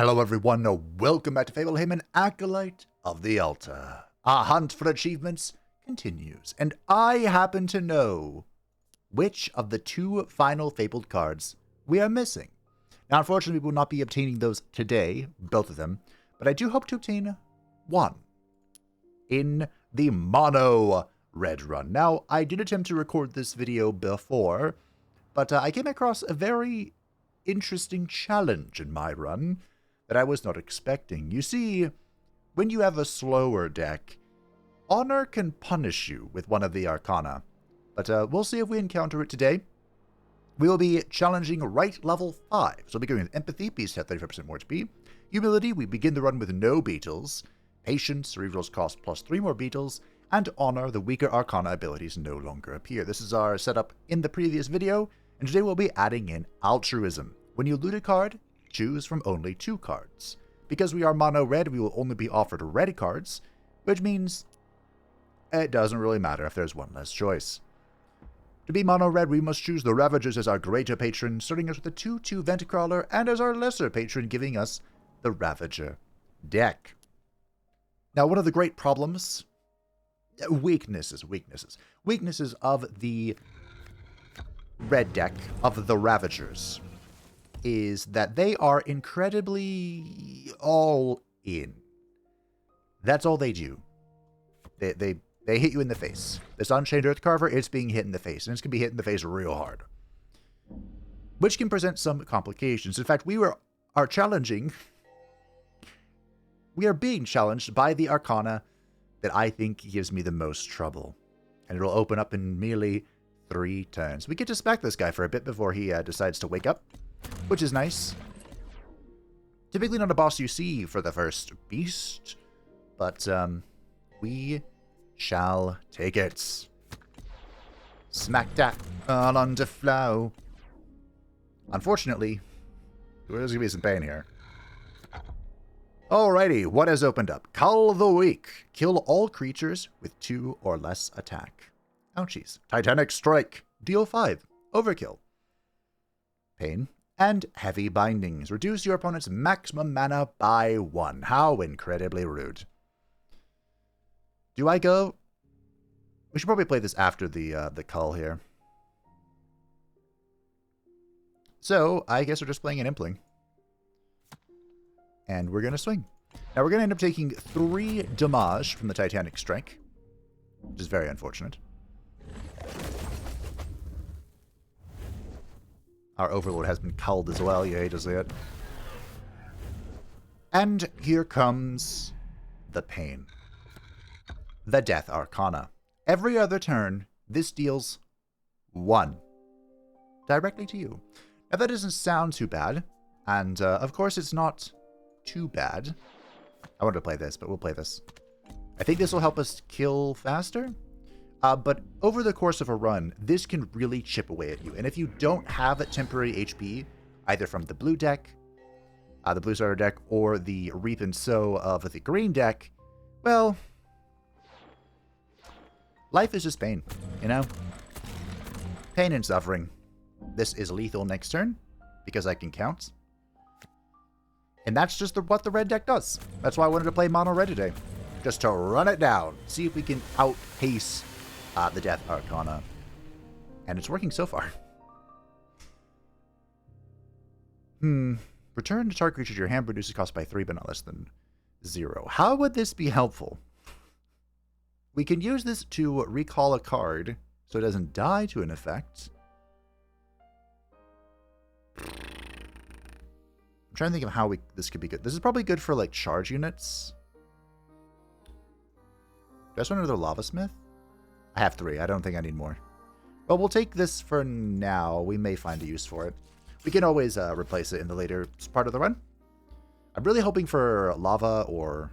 Hello everyone, welcome back to Fablehaven, Acolyte of the Altar. Our hunt for achievements continues, and I happen to know which of the two final fabled cards we are missing. Now unfortunately we will not be obtaining those today, both of them, but I do hope to obtain one in the mono red run. Now I did attempt to record this video before, but I came across a very interesting challenge in my run that I was not expecting. You see, when you have a slower deck, Honor can punish you with one of the Arcana. But we'll see if we encounter it today. We will be challenging Rite level 5. So we'll be going with Empathy, beast at 35% more HP. Humility, we begin the run with no beetles. Patience, Cerebrals cost plus 3 more beetles. And Honor, the weaker Arcana abilities no longer appear. This is our setup in the previous video, and today we'll be adding in Altruism. When you loot a card, choose from only 2 cards. Because we are mono red, we will only be offered red cards, which means it doesn't really matter if there's one less choice. To be mono red, we must choose the Ravagers as our greater patron, starting us with a 2/2 Vent Crawler, and as our lesser patron, giving us the Ravager deck. Now, one of the great problems, weaknesses of the red deck, of the Ravagers, is that they are incredibly all in. That's all they do. They hit you in the face. This Unchained Earth Carver, it's being hit in the face, and it's going to be hit in the face real hard. Which can present some complications. In fact, we are being challenged by the Arcana that I think gives me the most trouble. And it'll open up in merely 3 turns. We get to spec this guy for a bit before he decides to wake up, which is nice. Typically not a boss you see for the first beast, but we shall take it. Smack that all on the flow. Unfortunately, there's going to be some pain here. Alrighty, what has opened up? Cull the Weak. Kill all creatures with 2 or less attack. Ouchies. Titanic Strike. Deal 5. Overkill. Pain. And Heavy Bindings. Reduce your opponent's maximum mana by 1. How incredibly rude. Do I go? We should probably play this after the cull here. So, I guess we're just playing an Impling. And we're going to swing. Now, we're going to end up taking 3 damage from the Titanic Strike, which is very unfortunate. Our Overlord has been culled as well. You hate to see it. And here comes the pain. The Death Arcana. Every other turn, this deals 1 directly to you. Now, that doesn't sound too bad. And, of course, it's not too bad. I wanted to play this, but we'll play this. I think this will help us kill faster. But over the course of a run, this can really chip away at you. And if you don't have a temporary HP, either from the blue deck, the blue starter deck, or the Reap and Sow of the green deck, well, life is just pain, you know? Pain and suffering. This is lethal next turn, because I can count. And that's just what the red deck does. That's why I wanted to play mono red today. Just to run it down. See if we can outpace the Death Arcana. And it's working so far. Return to target creature to your hand, reduces cost by 3, but not less than 0. How would this be helpful? We can use this to recall a card so it doesn't die to an effect. I'm trying to think of how this could be good. This is probably good for, like, charge units. Do I just want another Lava Smith? I have 3. I don't think I need more. Well, we'll take this for now. We may find a use for it. We can always replace it in the later part of the run. I'm really hoping for lava or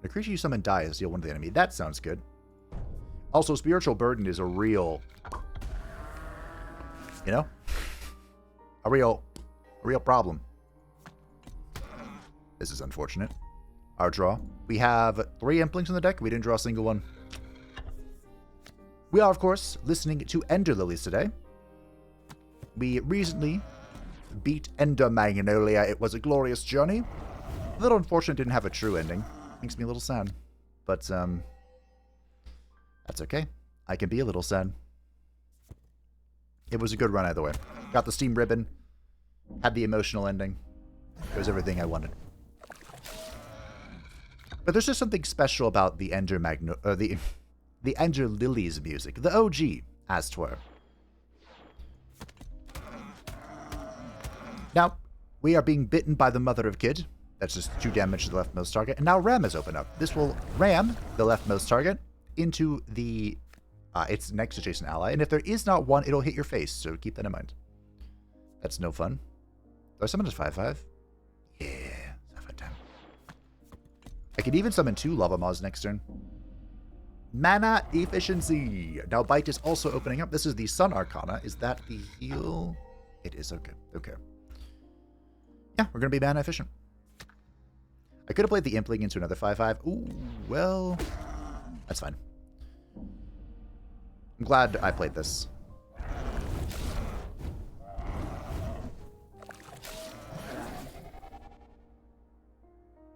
a creature you summon dies, deal 1 to the enemy. That sounds good. Also, Spiritual Burden is a real, you know, a real problem. This is unfortunate. Our draw. We have 3 Implings in the deck. We didn't draw a single one. We are, of course, listening to Ender Lilies today. We recently beat Ender Magnolia. It was a glorious journey. A little unfortunate didn't have a true ending. Makes me a little sad. But, that's okay. I can be a little sad. It was a good run either way. Got the Steam ribbon. Had the emotional ending. It was everything I wanted. But there's just something special about the Ender the Ender Lilies music. The OG, as 'twere. Now, we are being bitten by the mother of Kid. That's just 2 damage to the leftmost target. And now Ram has opened up. This will ram the leftmost target into the its next adjacent ally. And if there is not one, it'll hit your face. So keep that in mind. That's no fun. Do I summon just 5/5? Yeah, 5/5 time. I can even summon 2 Lava Maws next turn. Mana efficiency. Now Bite is also opening up. This is the Sun Arcana. Is that the heal? It is. Okay. Okay. Yeah, we're going to be mana efficient. I could have played the Impling into another 5/5. Ooh, well, that's fine. I'm glad I played this.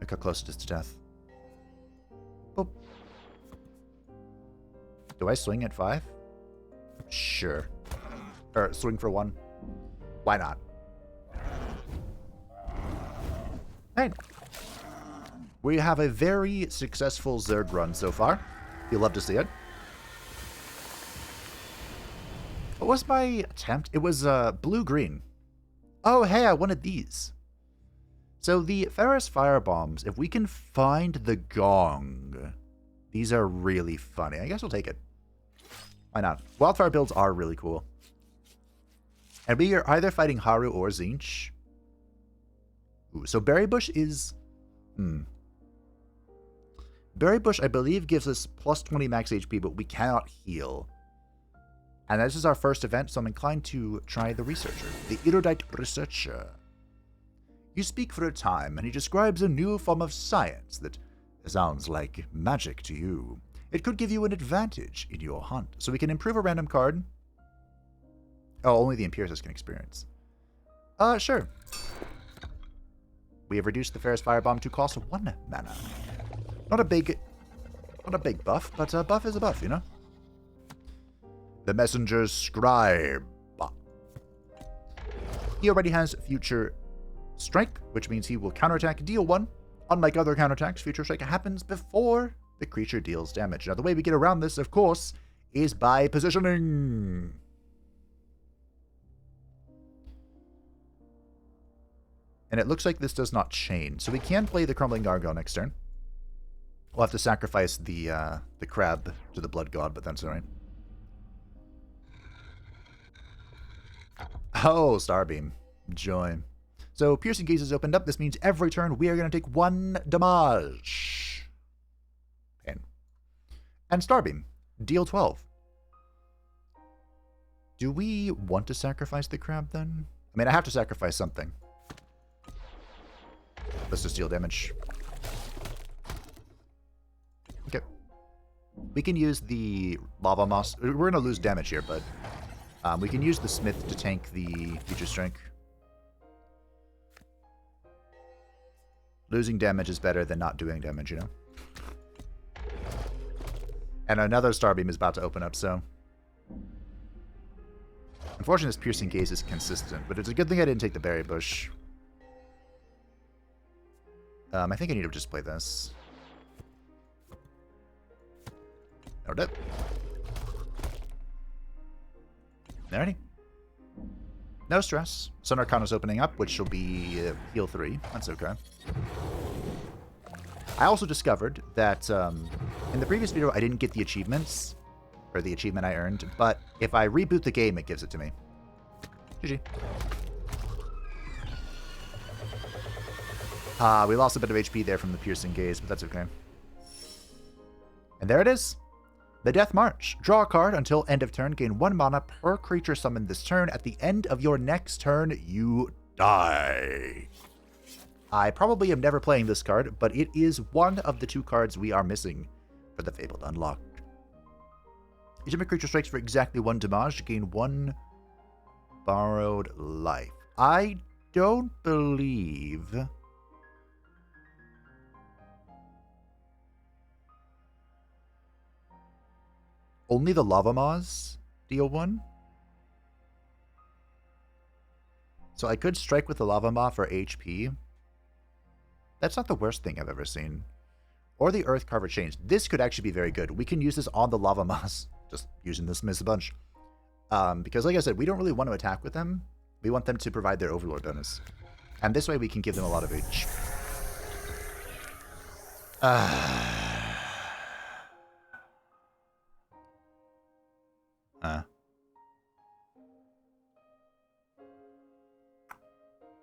Look how close it is to death. Boop. Do I swing at 5? Sure. Or swing for 1. Why not? Hey. We have a very successful Zerg run so far. You'll love to see it. What was my attempt? It was blue-green. Oh, hey, I wanted these. So the Ferrous Fire Bombs, if we can find the Gong, these are really funny. I guess we'll take it. Why not? Wildfire builds are really cool. And we are either fighting Haru or Zinch. Ooh, so Berry Bush is... Berry Bush, I believe, gives us plus 20 max HP, but we cannot heal. And this is our first event, so I'm inclined to try the Researcher. The Erudite Researcher. You speak for a time, and he describes a new form of science that sounds like magic to you. It could give you an advantage in your hunt. So we can improve a random card. Oh, only the Empiricist can experience. Sure. We have reduced the Ferrous Firebomb to cost 1 mana. Not a big buff, but a buff is a buff, you know? The Messenger's Scribe. He already has Future Strike, which means he will counterattack, deal 1. Unlike other counterattacks, Future Strike happens before the creature deals damage. Now, the way we get around this, of course, is by positioning. And it looks like this does not chain. So we can play the Crumbling Gargoyle next turn. We'll have to sacrifice the crab to the Blood God, but that's alright. Oh, Starbeam. Joy. So Piercing Gaze is opened up. This means every turn we are going to take 1 damage. Pain. And Starbeam. Deal 12. Do we want to sacrifice the crab then? I mean, I have to sacrifice something. Let's just deal damage. Okay. We can use the Lava Moss. We're going to lose damage here, but we can use the Smith to tank the Future Strike. Losing damage is better than not doing damage, you know? And another Starbeam is about to open up, so... Unfortunately, this Piercing Gaze is consistent, but it's a good thing I didn't take the Berry Bush. I think I need to just play this. Noted it. Alrighty. No stress. Sun Arcana's opening up, which will be heal 3. That's okay. I also discovered that in the previous video I didn't get the achievements, or the achievement I earned, but if I reboot the game, it gives it to me. GG. We lost a bit of HP there from the Piercing Gaze, but that's okay. And there it is. The Death March. Draw a card until end of turn. Gain 1 mana per creature summoned this turn. At the end of your next turn, you die. I probably am never playing this card, but it is one of the 2 cards we are missing for the Fabled Unlocked. Each of my creature strikes for exactly 1 damage to gain 1 borrowed life. I don't believe... Only the Lava Maws deal 1. So I could strike with the Lava Maw for HP. That's not the worst thing I've ever seen. Or the Earth Carver Chains. This could actually be very good. We can use this on the Lava Maws. Just using this miss a bunch. Because like I said, we don't really want to attack with them. We want them to provide their Overlord bonus. And this way we can give them a lot of H.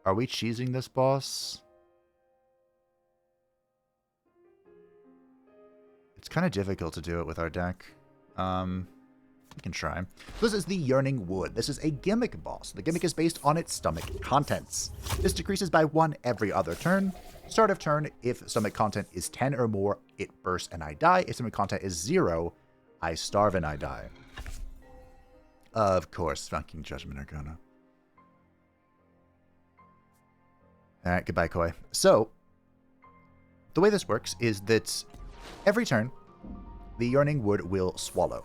Are we cheesing this boss? It's kind of difficult to do it with our deck. We can try. So this is the Yearning Wood. This is a gimmick boss. The gimmick is based on its stomach contents. This decreases by 1 every other turn. Start of turn, if stomach content is 10 or more, it bursts and I die. If stomach content is 0, I starve and I die. Of course, fucking Judgment Arcana. Alright, goodbye, Koi. So, the way this works is that every turn, the Yearning Wood will swallow.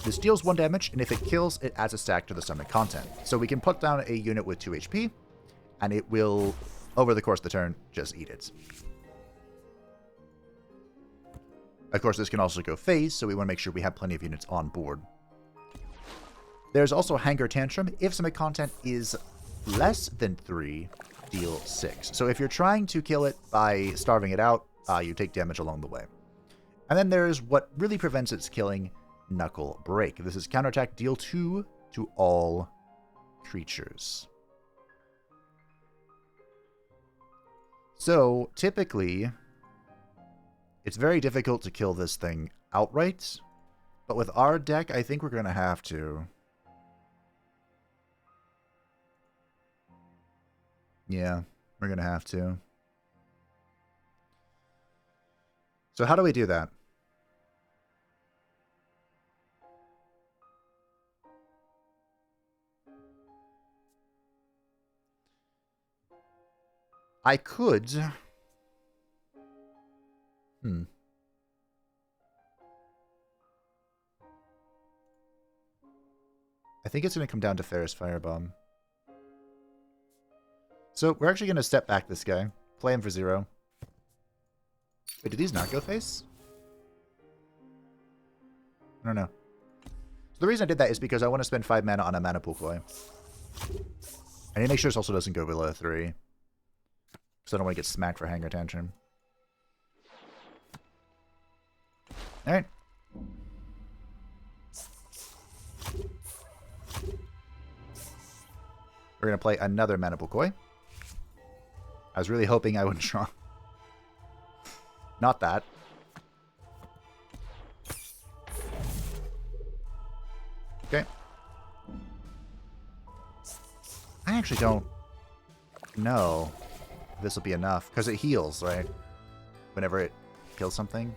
This deals 1 damage, and if it kills, it adds a stack to the stomach content. So we can put down a unit with 2 HP, and it will, over the course of the turn, just eat it. Of course, this can also go phase, so we want to make sure we have plenty of units on board. There's also Hanger Tantrum. If stomach content is less than 3, deal 6. So if you're trying to kill it by starving it out, you take damage along the way. And then there's what really prevents its killing, Knuckle Break. This is counterattack, deal 2 to all creatures. So, typically, it's very difficult to kill this thing outright, but with our deck, I think we're going to have to. Yeah, we're going to have to. So how do we do that? I could... I think it's going to come down to Ferris Firebomb. So we're actually going to step back this guy. Play him for 0. Wait, did these not go face? I don't know. So the reason I did that is because I want to spend 5 mana on a mana pool koi. I need to make sure this also doesn't go below 3. Because I don't want to get smacked for Hanger Tantrum. Alright. We're going to play another mana pool koi. I was really hoping I wouldn't draw. Not that. Okay. I actually don't know if this will be enough. Because it heals, right? Whenever it kills something.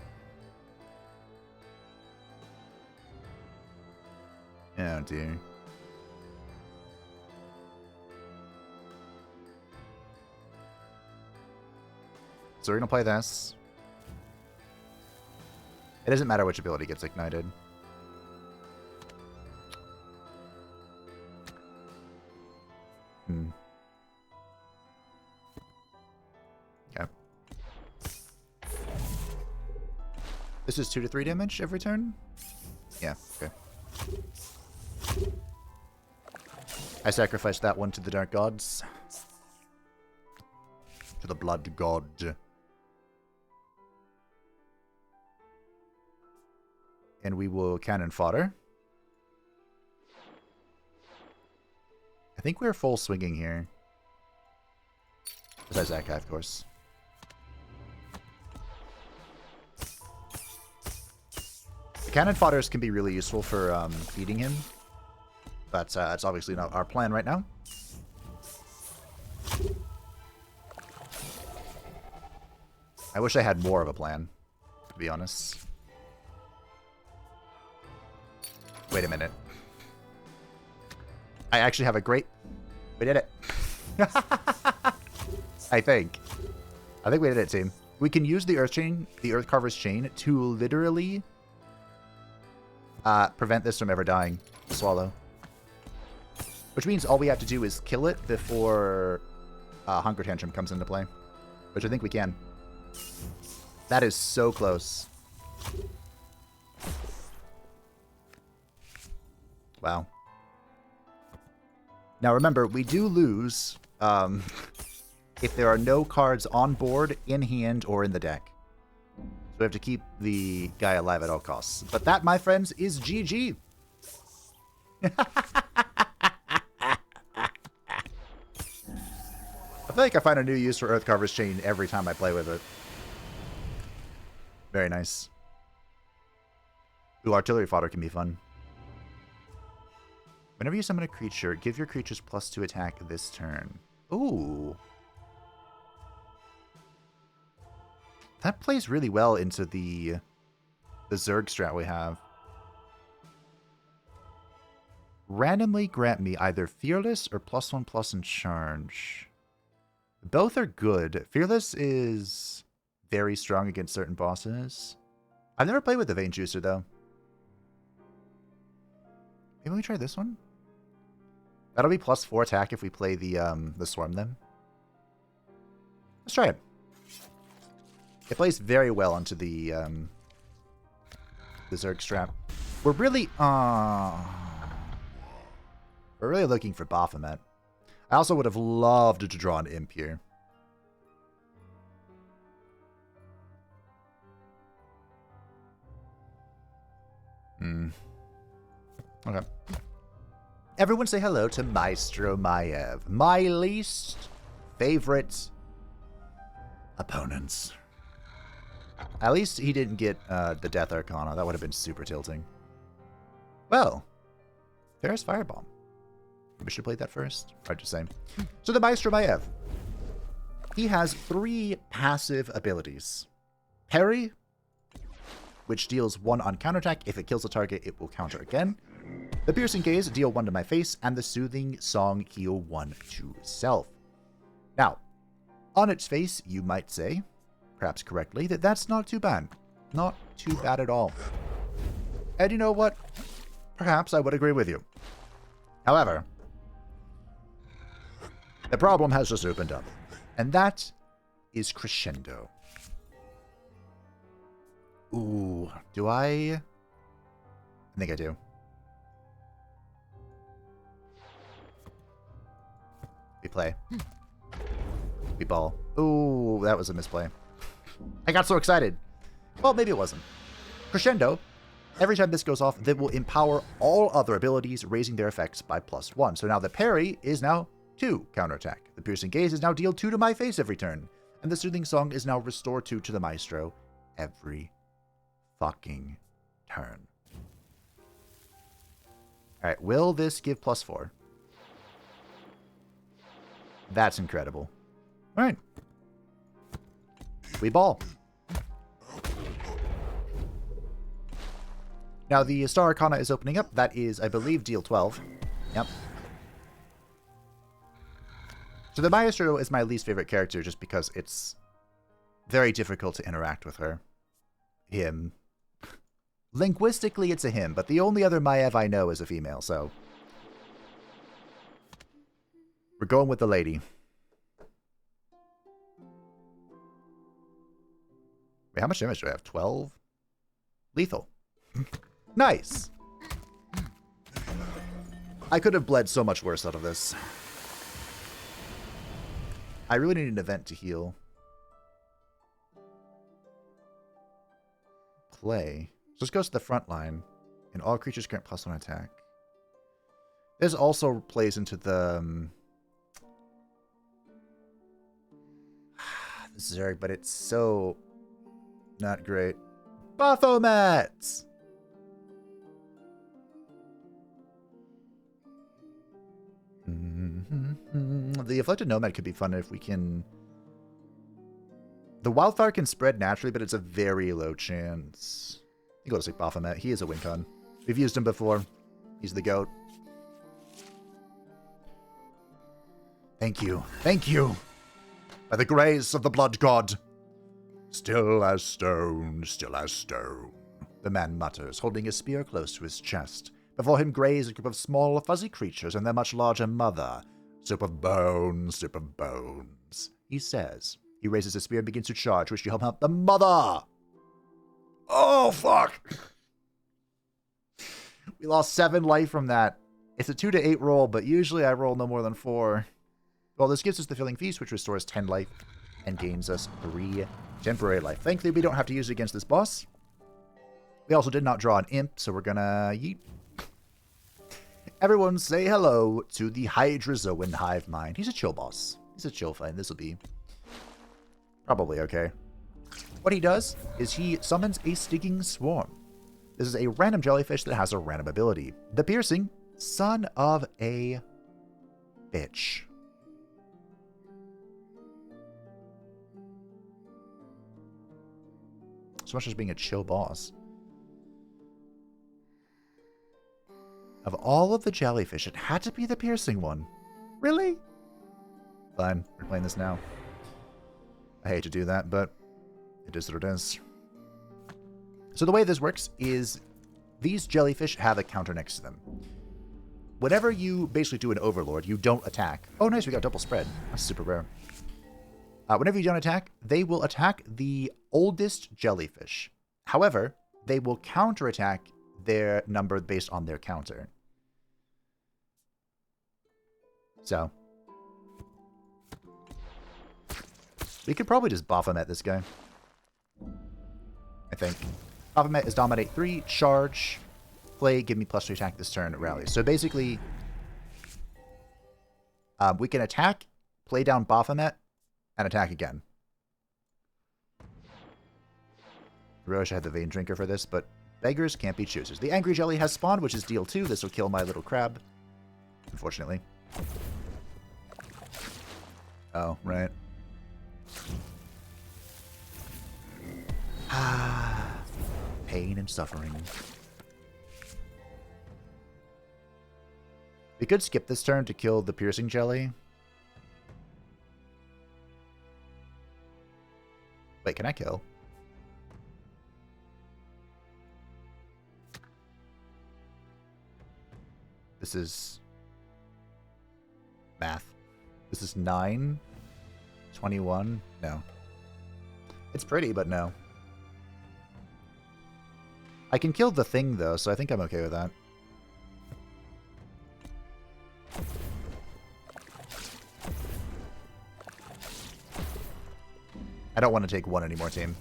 Oh, dear. So we're going to play this. It doesn't matter which ability gets ignited. Okay. This is 2 to 3 damage every turn? Yeah, okay. I sacrificed that one to the Dark Gods. To the Blood God. And we will cannon fodder. I think we're full swinging here. Besides that guy, of course. The cannon fodders can be really useful for feeding him. But it's obviously not our plan right now. I wish I had more of a plan, to be honest. Wait a minute. I actually have a great... We did it. I think we did it, team. We can use the Earth Chain, the Earth Carver's Chain, to literally prevent this from ever dying. Swallow. Which means all we have to do is kill it before Hunger Tantrum comes into play. Which I think we can. That is so close. Wow. Now remember, we do lose if there are no cards on board, in hand, or in the deck. So we have to keep the guy alive at all costs. But that, my friends, is GG. I feel like I find a new use for Earthcarver's Chain every time I play with it. Very nice. Ooh, artillery fodder can be fun. Whenever you summon a creature, give your creatures +2 attack this turn. Ooh. That plays really well into the Zerg strat we have. Randomly grant me either Fearless or +1/+ in charge. Both are good. Fearless is very strong against certain bosses. I've never played with the Vein Juicer, though. Maybe we try this one? That'll be +4 attack if we play the Swarm, then. Let's try it. It plays very well onto the Zerg strap. We're really looking for Baphomet. I also would have loved to draw an Imp here. Okay. Everyone say hello to Maestro Maiev. My least favorite opponents. At least he didn't get the Death Arcana. That would have been super tilting. Well, there's Firebomb. We should play that first. Hard to say. So the Maestro Maiev. He has 3 passive abilities. Parry, which deals 1 on counterattack. If it kills a target, it will counter again. The Piercing Gaze, deal 1 to my face. And the Soothing Song, heal 1 to self. Now, on its face, you might say, perhaps correctly, that that's not too bad. Not too bad at all. And you know what? Perhaps I would agree with you. However, the problem has just opened up. And that is Crescendo. Ooh, do I think I do. We play. We ball. Ooh, that was a misplay. I got so excited. Well, maybe it wasn't. Crescendo. Every time this goes off, they will empower all other abilities, raising their effects by +1. So now the parry is now 2 counterattack. The Piercing Gaze is now deal 2 to my face every turn. And the Soothing Song is now restore 2 to the Maestro every fucking turn. Alright, will this give +4? That's incredible. Alright. We ball. Now the Star Arcana is opening up. That is, I believe, deal 12. Yep. So the Maestro is my least favorite character just because it's very difficult to interact with her. Him. Linguistically, it's a him, but the only other Maiev I know is a female, so... We're going with the lady. Wait, how much damage do I have? 12? Lethal. Nice! I could have bled so much worse out of this. I really need an event to heal. Play. So this goes to the front line, and all creatures grant +1 attack. This also plays into the Zerg, but it's so not great. Baphomet! The Afflicted Nomad could be fun if we can... The Wildfire can spread naturally, but it's a very low chance. You go to sleep, Baphomet. He is a win con. We've used him before. He's the GOAT. Thank you. Thank you. By the grace of the blood god. Still as stone, still as stone, the man mutters, holding his spear close to his chest. Before him graze a group of small, fuzzy creatures and their much larger mother. Soup of bones, soup of bones, he says. He raises his spear and begins to charge, which you help out the mother. Oh, fuck. We lost 7 life from that. It's a 2 to 8 roll, but usually I roll no more than 4. Well, this gives us the Filling Feast, which restores 10 life and gains us 3 temporary life. Thankfully, we don't have to use it against this boss. We also did not draw an imp, so we're gonna yeet. Everyone say hello to the Hydrazoan Hive Mind. He's a chill boss. He's a chill fight. This will be probably okay. What he does is he summons a Stinging Swarm. This is a random jellyfish that has a random ability. The Piercing, son of a bitch. So much as being a chill boss. Of all of the jellyfish, it had to be the piercing one. Really? Fine, we're playing this now. I hate to do that, but it is what it is. So the way this works is these jellyfish have a counter next to them. Whenever you basically do an Overlord, you don't attack. Oh, nice, we got double spread. That's super rare. Whenever you don't attack, they will attack the oldest jellyfish. However, they will counterattack their number based on their counter. So, we could probably just Baphomet this guy. I think. Baphomet is Dominate 3, Charge, Play, give me +2 attack this turn, Rally. So basically, we can attack, play down Baphomet, and attack again. I wish I had the Vein Drinker for this, but beggars can't be choosers. The Angry Jelly has spawned, which is deal 2. This will kill my little crab. Unfortunately. Oh, right. Pain and suffering. We could skip this turn to kill the Piercing Jelly. Wait, can I kill? This is math. This is 9, 21. No. It's pretty, but no. I can kill the thing, though, so I think I'm okay with that. I don't want to take 1 anymore, team.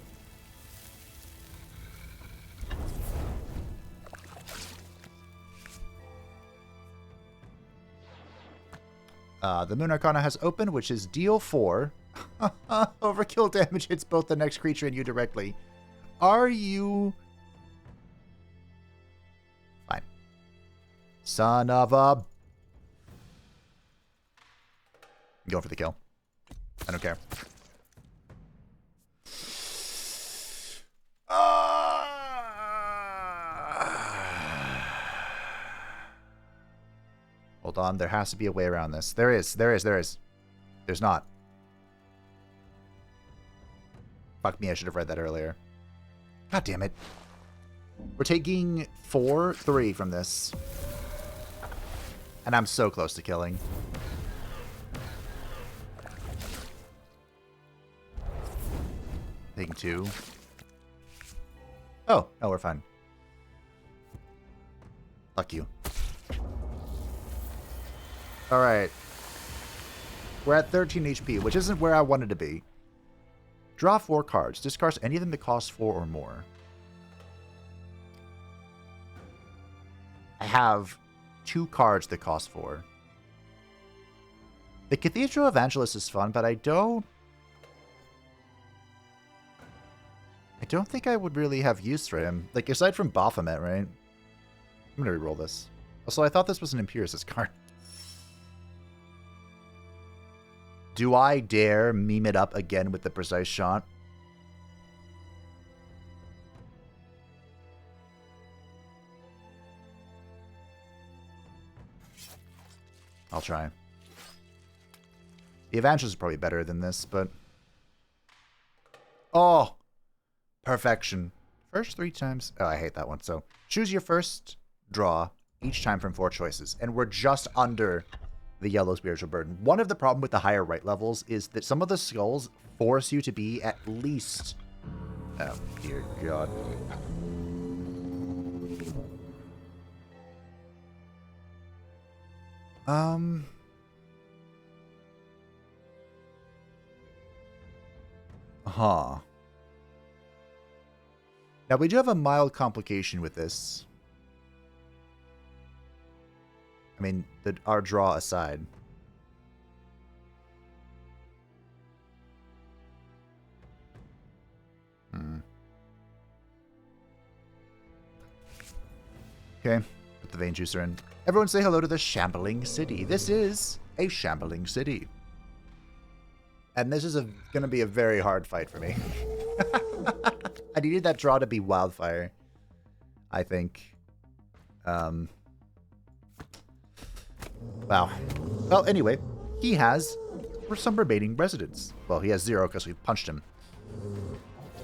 The Moon Arcana has opened, which is deal 4. Overkill damage hits both the next creature and you directly. Are you... Fine. Son of a... I'm going for the kill. I don't care. Hold on, there has to be a way around this. There is. There's not. Fuck me, I should have read that earlier. God damn it. We're taking 3 from this. And I'm so close to killing. Taking 2. Oh, no, we're fine. Fuck you. Alright. We're at 13 HP, which isn't where I wanted to be. Draw 4 cards. Discard any of them that cost 4 or more. I have 2 cards that cost 4. The Cathedral Evangelist is fun, but I don't think I would really have use for him. Like, aside from Baphomet, right? I'm gonna reroll this. Also, I thought this was an Empiricist card. Do I dare meme it up again with the Precise Shot? I'll try. The Evangelist is probably better than this, but... Oh! Perfection. First 3 times... Oh, I hate that one. So, choose your first draw each time from 4 choices. And we're just under the yellow spiritual burden. One of the problem with the higher right levels is that some of the skulls force you to be at least... Oh, dear God. Huh. Now, we do have a mild complication with this. I mean, our draw aside. Okay, put the vein juicer in. Everyone say hello to the shambling city. This is a shambling city. And this is going to be a very hard fight for me. I needed that draw to be wildfire, I think. Wow. Well, anyway, he has some remaining residents. Well, he has 0 because we punched him.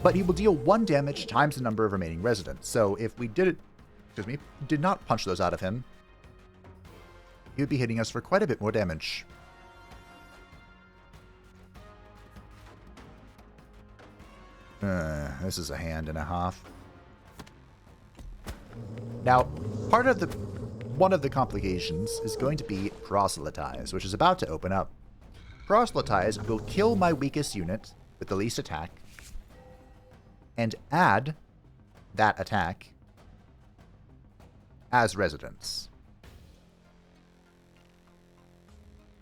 But he will deal 1 damage times the number of remaining residents. So if we did not punch those out of him, he would be hitting us for quite a bit more damage. This is a hand and a half. Now, one of the complications is going to be Proselytize, which is about to open up. Proselytize will kill my weakest unit with the least attack and add that attack as residents.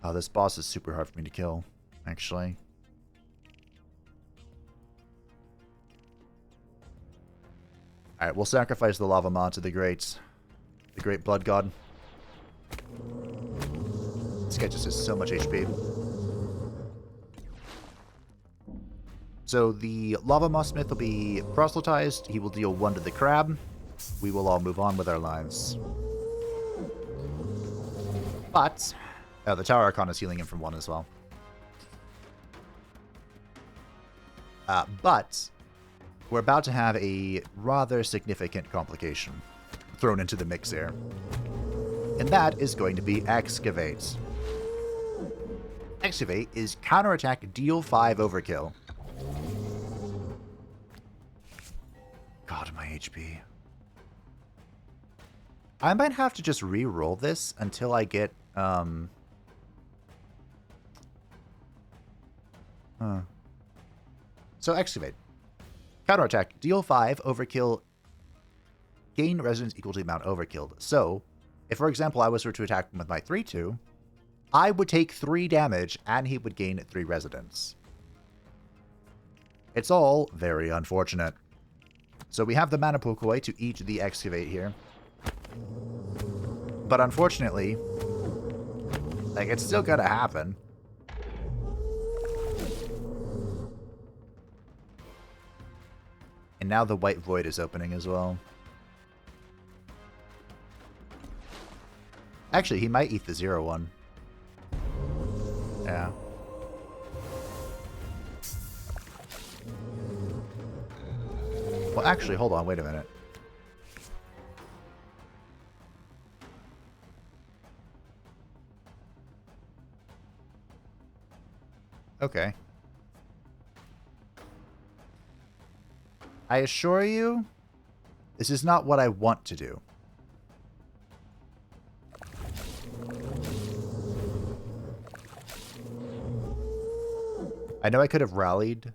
Oh, this boss is super hard for me to kill, actually. Alright, we'll sacrifice the lava maw to the great blood god. This guy just has so much HP. So the lava maw smith will be proselytized. He will deal 1 to the crab. We will all move on with our lives. But the Tower Archon is healing him from 1 as well. But we're about to have a rather significant complication thrown into the mix here. And that is going to be Excavate. Excavate is counterattack deal 5 overkill. God, my HP. I might have to just re-roll this until I get, So, Excavate. Counterattack. Deal 5. Overkill. Gain resonance equal to the amount overkilled. So, if, for example, I was to attack him with my 3-2, I would take 3 damage, and he would gain 3 resonance. It's all very unfortunate. So we have the mana Pokoi to eat the Excavate here. But unfortunately, like, it's still gonna happen. And now the White Void is opening as well. Actually, he might eat the 0-1. Yeah. Well, actually, hold on. Wait a minute. Okay. I assure you, this is not what I want to do. I know I could have rallied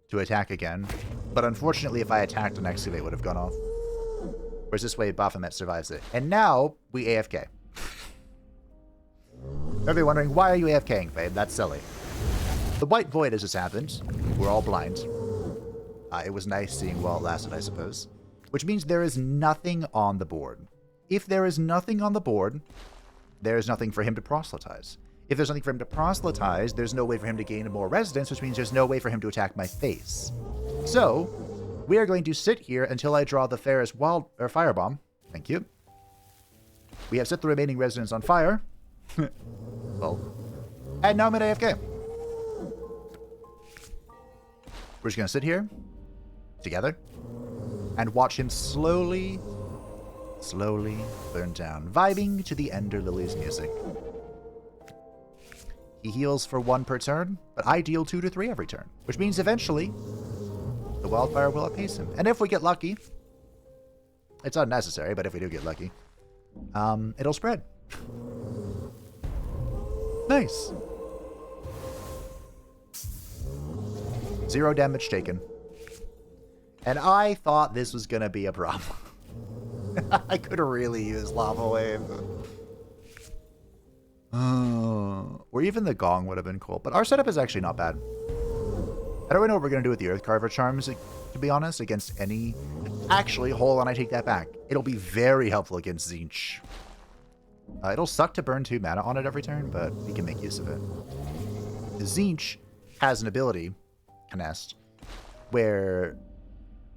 to attack again, but unfortunately if I attacked, an Excavate would have gone off. Whereas this way Baphomet survives it. And now, we AFK. Everybody wondering, why are you AFKing, babe? That's silly. The White Void has just happened. We're all blind. It was nice seeing while it lasted, I suppose. Which means there is nothing on the board. If there is nothing on the board, there is nothing for him to proselytize. If there's nothing for him to proselytize, there's no way for him to gain more residence, which means there's no way for him to attack my face. So, we are going to sit here until I draw the Ferris Firebomb. Thank you. We have set the remaining residents on fire. Well, and now I'm at AFK. We're just going to sit here together and watch him slowly burn down, vibing to the Ender Lily's music. He heals for 1 per turn, but I deal 2 to 3 every turn, which means eventually the wildfire will appease him. And if we get lucky, it's unnecessary, but if we do get lucky, it'll spread. Nice. 0 damage taken. And I thought this was going to be a problem. I could really use Lava Wave. Or even the Gong would have been cool. But our setup is actually not bad. I don't really know what we're going to do with the Earth Carver charms, to be honest, against any... Actually, hold on, I take that back. It'll be very helpful against Tzeentch. It'll suck to burn 2 mana on it every turn, but we can make use of it. Tzeentch has an ability, Canest, where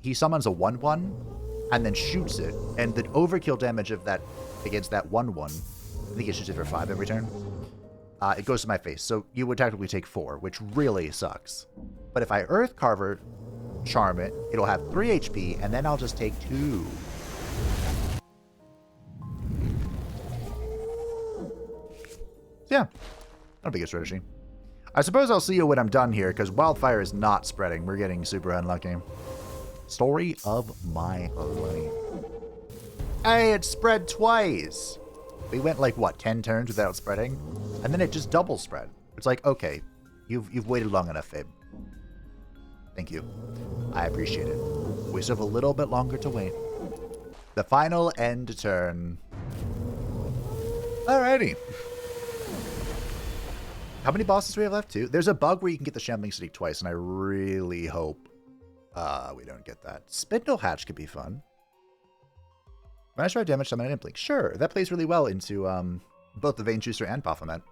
he summons a 1/1 and then shoots it, and the overkill damage of that against that 1/1, I think it shoots it for 5 every turn, it goes to my face. So you would technically take 4, which really sucks. But if I Earth Carver charm it, it'll have 3 HP, and then I'll just take 2. Yeah, that'll be a good strategy. I suppose I'll see you when I'm done here, because wildfire is not spreading. We're getting super unlucky. Story of my life. Hey, it spread twice. We went like, what, 10 turns without spreading? And then it just double spread. It's like, okay, you've waited long enough, Fabe. Thank you. I appreciate it. We still have a little bit longer to wait. The final end turn. Alrighty. How many bosses do we have left? 2? There's a bug where you can get the Shambling Sneak twice, and I really hope we don't get that. Spindle Hatch could be fun. When I try damage summon an Implink. Sure, that plays really well into both the Vein Juicer and Baphomet.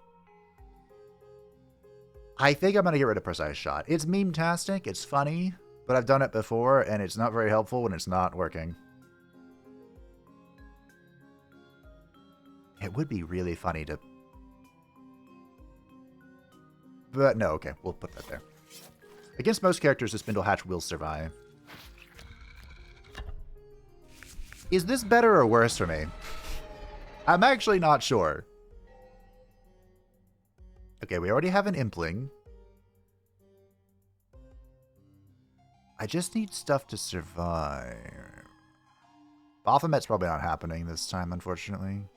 I think I'm going to get rid of Precise Shot. It's meme-tastic, it's funny, but I've done it before, and it's not very helpful when it's not working. It would be really funny to... But no, okay, we'll put that there. Against most characters, the Spindle Hatch will survive. Is this better or worse for me? I'm actually not sure. Okay, we already have an Impling. I just need stuff to survive. Baphomet's probably not happening this time, unfortunately.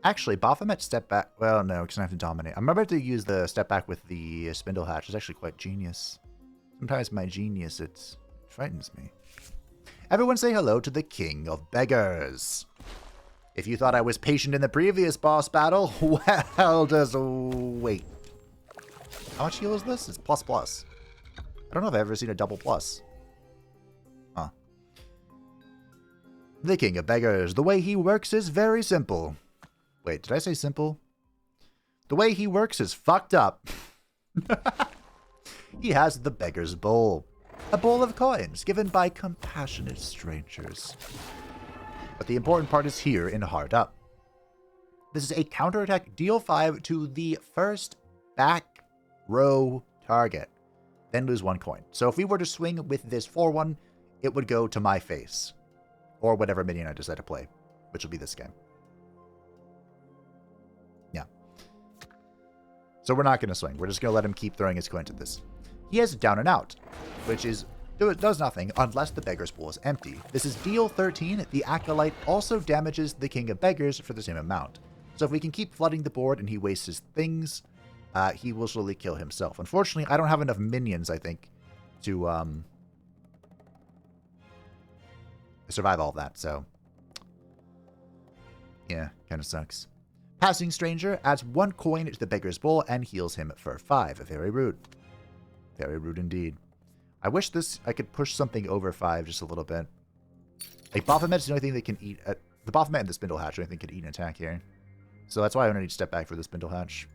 Actually, Baphomet step back... Well, no, because I have to dominate. I'm about to use the step back with the Spindle Hatch. It's actually quite genius. Sometimes my genius, it frightens me. Everyone say hello to the King of Beggars. If you thought I was patient in the previous boss battle, well, just wait. How much heal is this? It's plus plus. I don't know if I've ever seen a double plus. Huh. The King of Beggars. The way he works is very simple. Wait, did I say simple? The way he works is fucked up. He has the Beggar's Bowl. A bowl of coins given by compassionate strangers. But the important part is here in Hard Up. This is a counterattack. Deal 5 to the first back row target. Then lose 1 coin. So if we were to swing with this 4-1, it would go to my face. Or whatever minion I decide to play. Which will be this game. Yeah. So we're not going to swing. We're just going to let him keep throwing his coins at this. He has Down and Out, which does nothing unless the Beggar's Bowl is empty. This is deal 13. The Acolyte also damages the King of Beggars for the same amount. So if we can keep flooding the board and he wastes his things, he will slowly kill himself. Unfortunately, I don't have enough minions, I think, to survive all of that. So, yeah, kind of sucks. Passing Stranger adds 1 coin to the Beggar's Bowl and heals him for 5. Very rude. Very rude indeed. I wish I could push something over 5 just a little bit. Like, Baphomet's the only thing that can eat... the Baphomet and the Spindle Hatch, I think, can eat an attack here. So that's why I need to step back for the Spindle Hatch.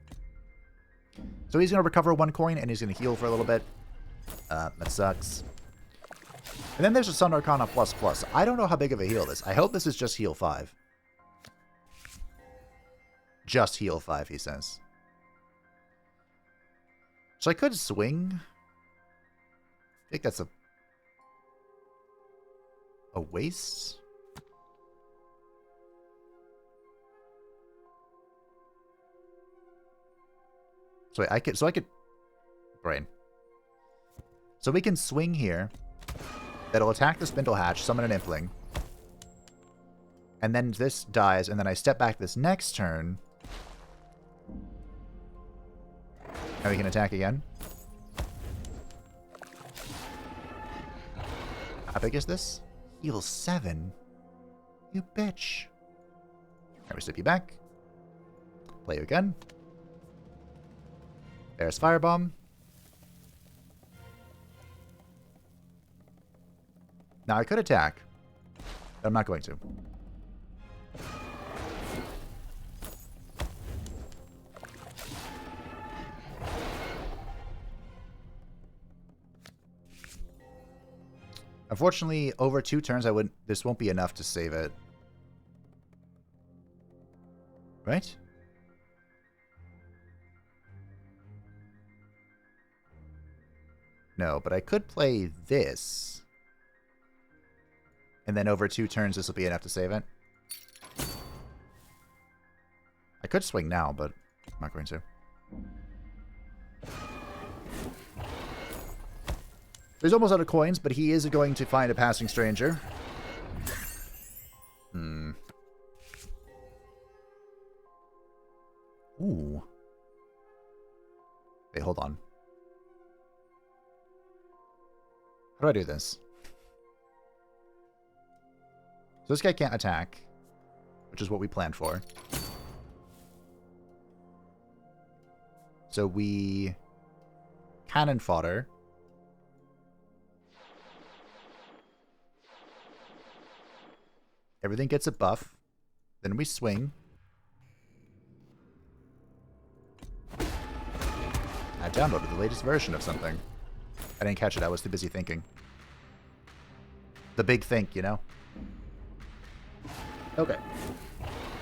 So he's going to recover 1 coin, and he's going to heal for a little bit. That sucks. And then there's a Sun Arcana ++. I don't know how big of a heal this. I hope this is just heal 5. Just heal 5, he says. So I could swing. I think that's a waste. So I could brain. So we can swing here. That'll attack the Spindle Hatch, summon an Impling. And then this dies, and then I step back this next turn. Now we can attack again. How big is this? Heal 7. You bitch. Now we slip you back. Play you again. There's Firebomb. Now I could attack, but I'm not going to. Unfortunately, over 2 turns, this won't be enough to save it. Right? No, but I could play this. And then over 2 turns, this will be enough to save it. I could swing now, but I'm not going to. He's almost out of coins, but he is going to find a passing stranger. Ooh. Wait, hold on. How do I do this? So this guy can't attack, which is what we planned for. So we cannon fodder. Everything gets a buff. Then we swing. I downloaded the latest version of something. I didn't catch it. I was too busy thinking. The big think, you know? Okay.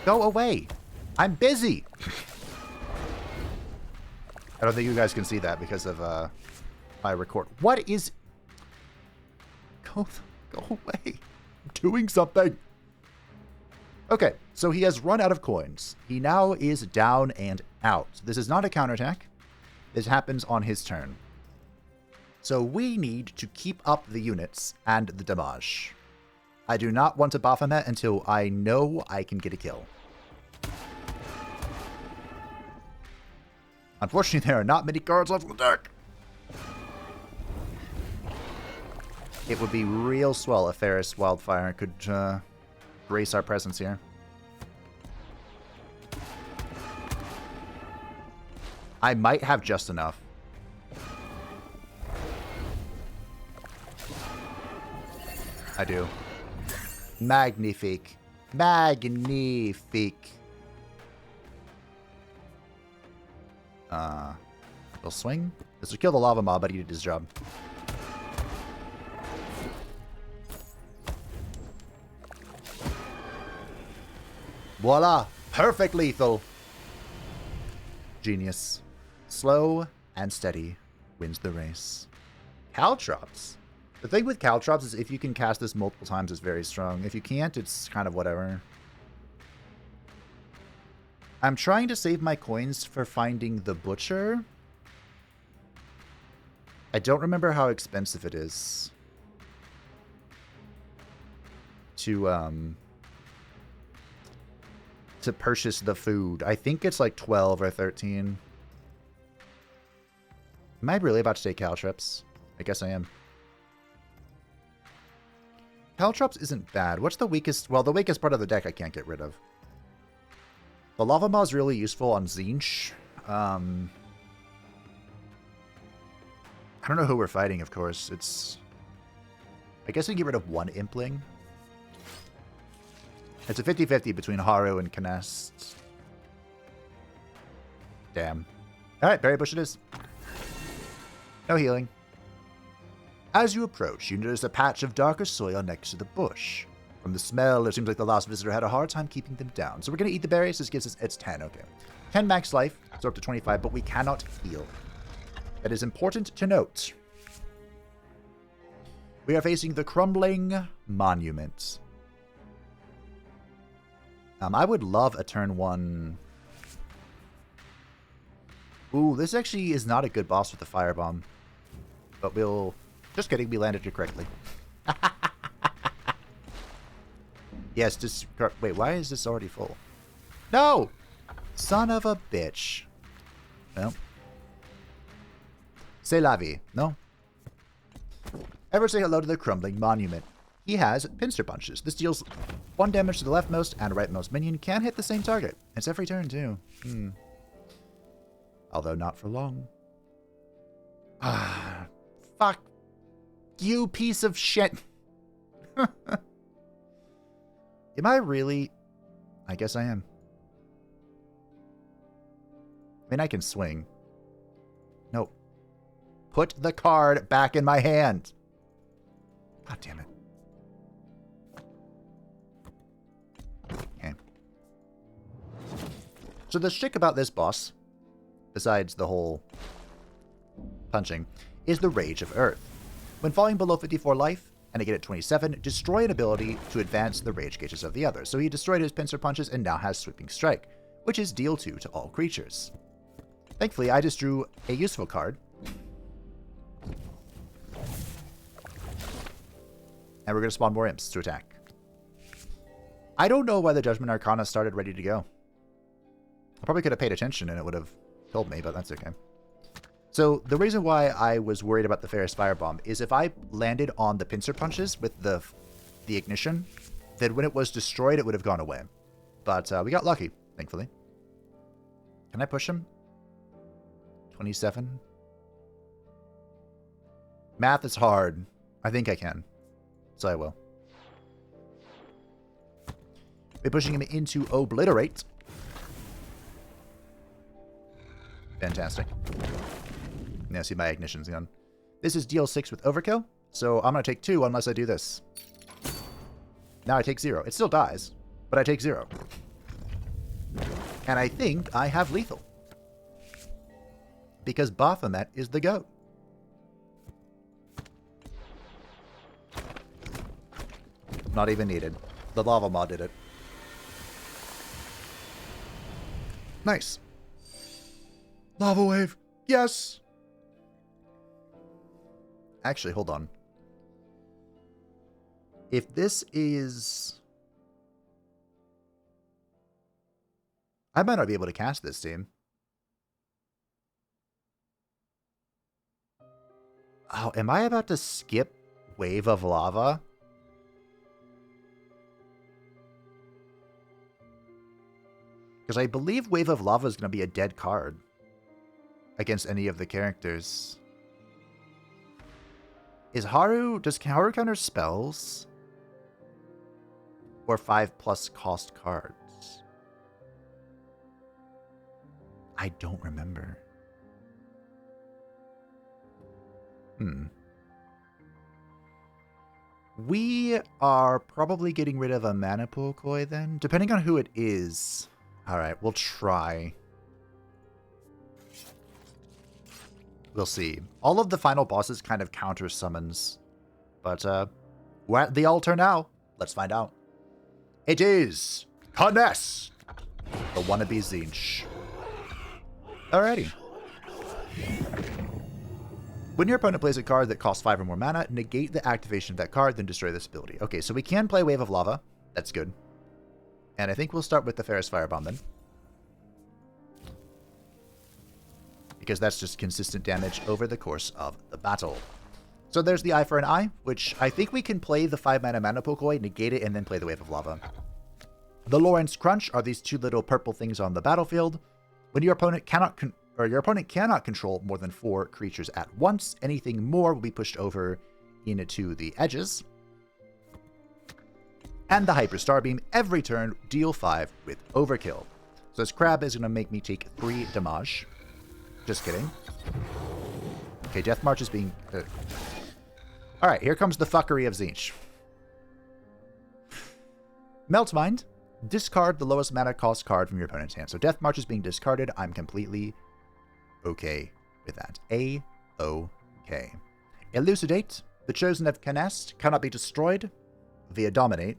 Go away. I'm busy. I don't think you guys can see that because of my record. What is... Go away. I'm doing something. Okay, so he has run out of coins. He now is down and out. This is not a counterattack. This happens on his turn. So we need to keep up the units and the damage. I do not want to Baphomet until I know I can get a kill. Unfortunately, there are not many cards left on the deck. It would be real swell if Ferris Wildfire could grace our presence here. I might have just enough. I do. Magnifique. Magnifique. We'll swing. This will kill the lava mob, but he did his job. Voila! Perfect lethal! Genius. Slow and steady wins the race. Caltrops. The thing with Caltrops is if you can cast this multiple times, it's very strong. If you can't, it's kind of whatever. I'm trying to save my coins for finding the Butcher. I don't remember how expensive it is to purchase the food. I think it's like 12 or 13. Am I really about to take Caltrops? I guess I am. Caltrops isn't bad. What's the weakest? Well, the weakest part of the deck I can't get rid of. The Lava Maw is really useful on Tzeentch. I don't know who we're fighting, of course. It's... I guess we can get rid of one Impling. It's a 50-50 between Haru and Knest. Damn. Alright, Berry Bush it is. No healing. As you approach, you notice a patch of darker soil next to the bush. From the smell, it seems like the last visitor had a hard time keeping them down. So we're going to eat the berries. This gives us... It's 10, okay. 10 max life, so up to 25, but we cannot heal. that is important to note. We are facing the Crumbling Monument. I would love a turn 1... Ooh, this actually is not a good boss with the Firebomb. But we'll... Just kidding, we landed it correctly. Yes, just... Wait, why is this already full? No! Son of a bitch. Well. C'est la vie, no? Ever say hello to the Crumbling Monument. He has Pincer Punches. This deals 1 damage to the leftmost and rightmost minion. Can hit the same target. It's every turn, too. Although not for long. Ah, fuck. You piece of shit. Am I really? I guess I am. I mean, I can swing. Nope. Put the card back in my hand. God damn it. Okay. So the shtick about this boss, besides the whole punching, is the Rage of Earth. When falling below 54 life, and again at 27, destroy an ability to advance the rage gauges of the other. So he destroyed his Pincer Punches and now has Sweeping Strike, which is deal 2 to all creatures. Thankfully, I just drew a useful card. And we're going to spawn more imps to attack. I don't know why the Judgment Arcana started ready to go. I probably could have paid attention and it would have told me, but that's okay. So the reason why I was worried about the Ferris Firebomb is if I landed on the Pincer Punches with the ignition, then when it was destroyed, it would have gone away. But we got lucky, thankfully. Can I push him? 27. Math is hard. I think I can. So I will. We're pushing him into Obliterate. Fantastic. Now see my ignition's gone. This is deal 6 with Overkill, so I'm going to take 2 unless I do this. Now I take 0. It still dies, but I take 0. And I think I have lethal. Because Baphomet is the GOAT. Not even needed. The Lava Mod did it. Nice. Lava Wave. Yes! Actually, hold on. If this is... I might not be able to cast this team. Oh, am I about to skip Wave of Lava? Because I believe Wave of Lava is going to be a dead card against any of the characters. Is Haru... Does Haru counter spells? Or 5+ cost cards? I don't remember. We are probably getting rid of a Mana Pool Koi then. Depending on who it is. Alright, we'll try. We'll see. All of the final bosses kind of counter summons. But we're at the altar now. Let's find out. It is Kness, the wannabe Tzeentch. Alrighty. When your opponent plays a card that costs 5 or more mana, negate the activation of that card, then destroy this ability. Okay, so we can play Wave of Lava. That's good. And I think we'll start with the Ferris Firebomb then. Because that's just consistent damage over the course of the battle. So there's the Eye for an Eye, which I think we can play the 5-mana Mana Pool Koi, negate it, and then play the Wave of Lava. The Lawrence Crunch are these 2 little purple things on the battlefield. When your opponent cannot control more than 4 creatures at once, anything more will be pushed over into the edges. And the Hyper Starbeam, every turn, deal 5 with Overkill. So this crab is going to make me take 3 damage. Just kidding. Okay, Death March is being... Alright, here comes the fuckery of Tzeentch. Meltmind. Discard the lowest mana cost card from your opponent's hand. So Death March is being discarded. I'm completely okay with that. A Okay. Elucidate. The chosen of Canest cannot be destroyed via dominate.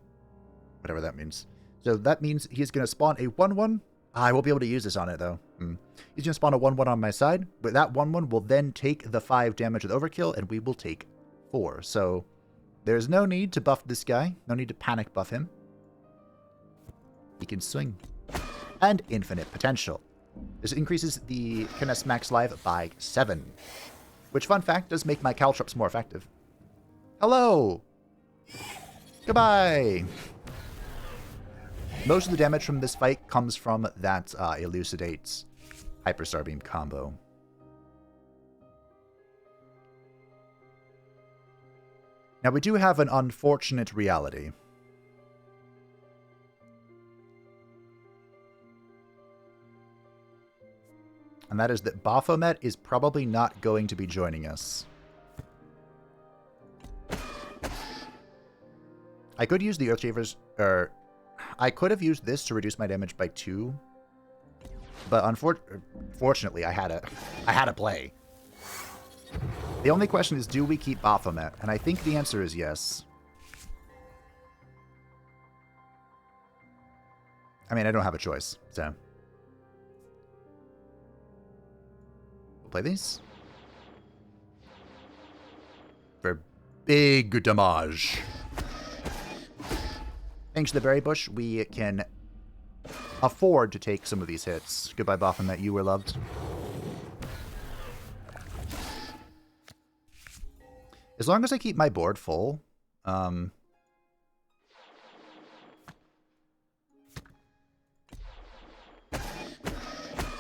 Whatever that means. So that means he's going to spawn a 1-1. I won't be able to use this on it, though. He's going to spawn a 1-1 on my side, but that 1-1 will then take the 5 damage with overkill, and we will take 4. So there's no need to buff this guy. No need to panic buff him. He can swing. And infinite potential. This increases the Canest max life by 7. Which, fun fact, does make my caltrops more effective. Hello! Goodbye! Most of the damage from this fight comes from that Elucidate's Hyperstar Beam combo. Now, we do have an unfortunate reality. And that is that Baphomet is probably not going to be joining us. I could use the Earthshavers, or I could have used this to reduce my damage by 2. But unfortunately, I had to play. The only question is, do we keep Baphomet? And I think the answer is yes. I mean, I don't have a choice, so. We'll play these. For big damage. Thanks to the Berry Bush, we can afford to take some of these hits. Goodbye, Baphomet, you were loved. As long as I keep my board full, then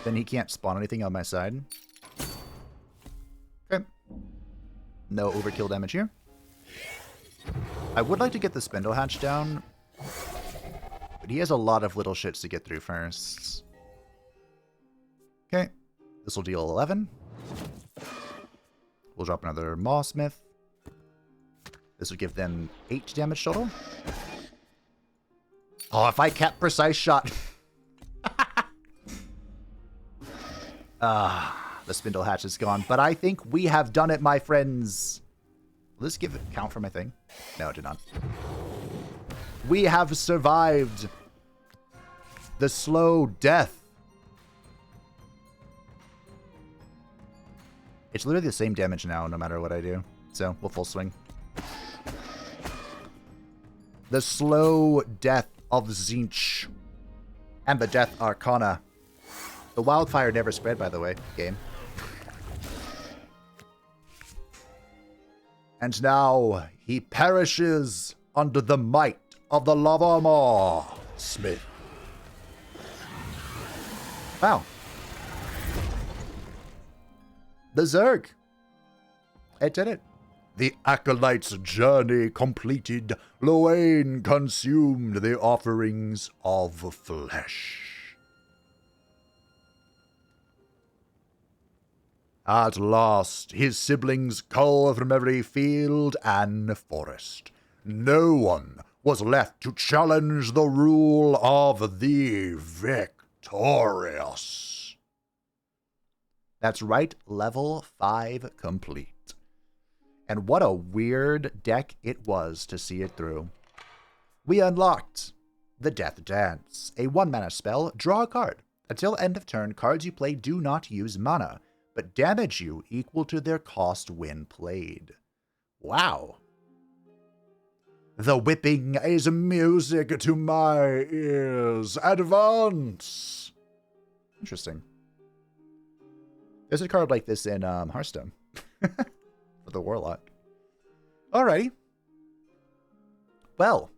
he can't spawn anything on my side. Okay. No overkill damage here. I would like to get the Spindle Hatch down, but he has a lot of little shits to get through first. Okay. This will deal 11. We'll drop another Mawsmith. This would give them 8 damage total. Oh, if I kept Precise Shot. The Spindle Hatch is gone. But I think we have done it, my friends. Will this give it count for my thing? No, it did not. We have survived the slow death. It's literally the same damage now, no matter what I do. So, we'll full swing. The slow death of Tzeentch. And the Death Arcana. The wildfire never spread, by the way, game. And now he perishes under the might of the Lava Maw Smith. Wow. The Zerg. It did it. The Acolyte's journey completed, Loain consumed the offerings of flesh. At last, his siblings cull from every field and forest. No one was left to challenge the rule of the victorious. That's right, level 5 complete. And what a weird deck it was to see it through. We unlocked the Death Dance, a 1-mana spell. Draw a card. Until end of turn, cards you play do not use mana, but damage you equal to their cost when played. Wow. The whipping is music to my ears. Advance! Interesting. There's a card like this in Hearthstone. For the Warlock. Alrighty. Well.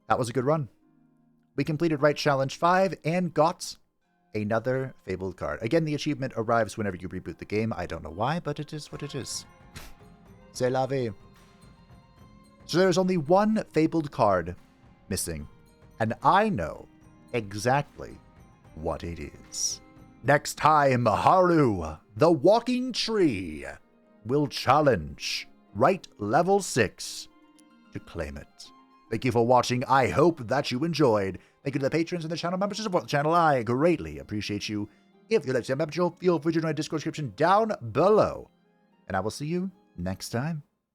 That was a good run. We completed Rite Challenge 5 and got another Fabled card. Again, the achievement arrives whenever you reboot the game. I don't know why, but it is what it is. C'est la vie. So there's only one Fabled card missing. And I know exactly what it is. Next time, Haru, the Walking Tree, will challenge Rite level 6 to claim it. Thank you for watching. I hope that you enjoyed. Thank you to the patrons and the channel members who support the channel. I greatly appreciate you. If you'd like to become a member, feel free to join my Discord description down below. And I will see you next time.